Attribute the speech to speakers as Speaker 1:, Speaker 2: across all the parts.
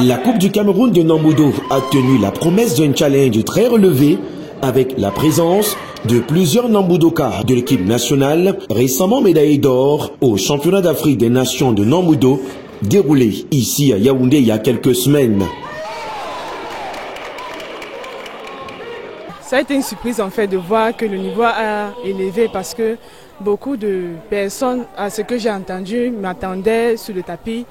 Speaker 1: La Coupe du Cameroun de Nambudo a tenu la promesse d'un challenge très relevé avec la présence de plusieurs Nambudokas de l'équipe nationale récemment médaillés d'or au championnat d'Afrique des nations de Nambudo déroulé ici à Yaoundé il y a quelques semaines.
Speaker 2: Ça a été une surprise en fait de voir que le niveau a élevé parce que beaucoup de personnes, à ce que j'ai entendu, m'attendaient sur le tapis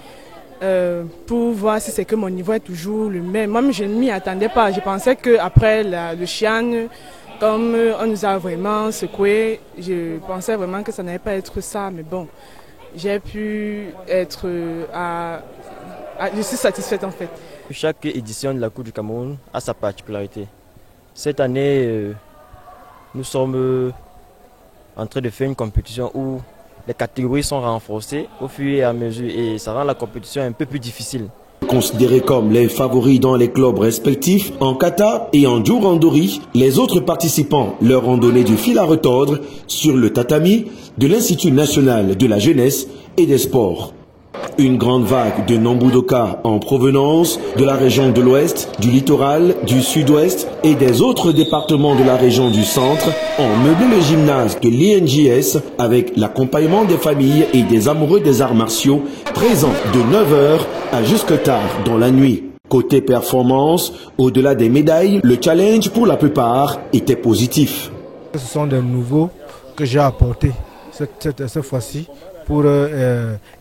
Speaker 2: pour voir si c'est que mon niveau est toujours le même. Moi, je ne m'y attendais pas. Je pensais qu'après le Chian, comme on nous a vraiment secoué, je pensais vraiment que ça n'allait pas être ça. Mais bon, j'ai pu être... je suis satisfaite en fait.
Speaker 3: Chaque édition de la Coupe du Cameroun a sa particularité. Cette année, nous sommes en train de faire une compétition où les catégories sont renforcées au fur et à mesure et ça rend la compétition un peu plus difficile.
Speaker 1: Considérés comme les favoris dans les clubs respectifs, en kata et en Djurandori, les autres participants leur ont donné du fil à retordre sur le tatami de l'Institut national de la jeunesse et des sports. Une grande vague de Nambudokas en provenance de la région de l'Ouest, du littoral, du Sud-Ouest et des autres départements de la région du Centre ont meublé le gymnase de l'INJS avec l'accompagnement des familles et des amoureux des arts martiaux présents de 9h à jusque tard dans la nuit. Côté performance, au-delà des médailles, le challenge pour la plupart était positif.
Speaker 4: Ce sont des nouveaux que j'ai apportés cette fois-ci pour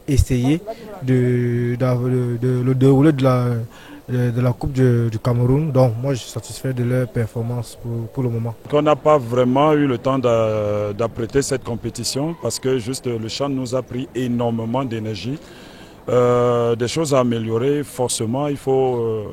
Speaker 4: essayer de le dérouler de la Coupe du Cameroun. Donc moi je suis satisfait de leur performance pour le moment.
Speaker 5: On n'a pas vraiment eu le temps d'apprêter cette compétition parce que juste le champ nous a pris énormément d'énergie. Des choses à améliorer, forcément il faut...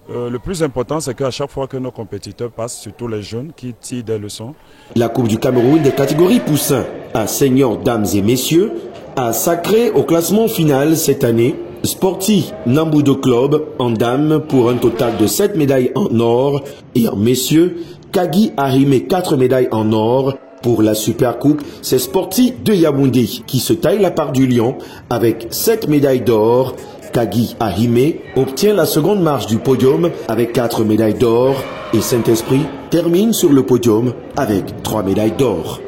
Speaker 5: le plus important, c'est qu'à chaque fois que nos compétiteurs passent, surtout les jeunes qui tirent des leçons. La Coupe du Cameroun des catégories poussins à seniors, dames et messieurs a sacré au classement final cette année Sporti Nambudo Club en dames pour un total de 7 médailles en or et en messieurs, Kagi a rimé 4 médailles en or. Pour la Super Coupe, c'est Sporti de Yaoundé qui se taille la part du lion avec 7 médailles d'or. Kagi Ahimé obtient la seconde marche du podium avec 4 médailles d'or et Saint-Esprit termine sur le podium avec 3 médailles d'or.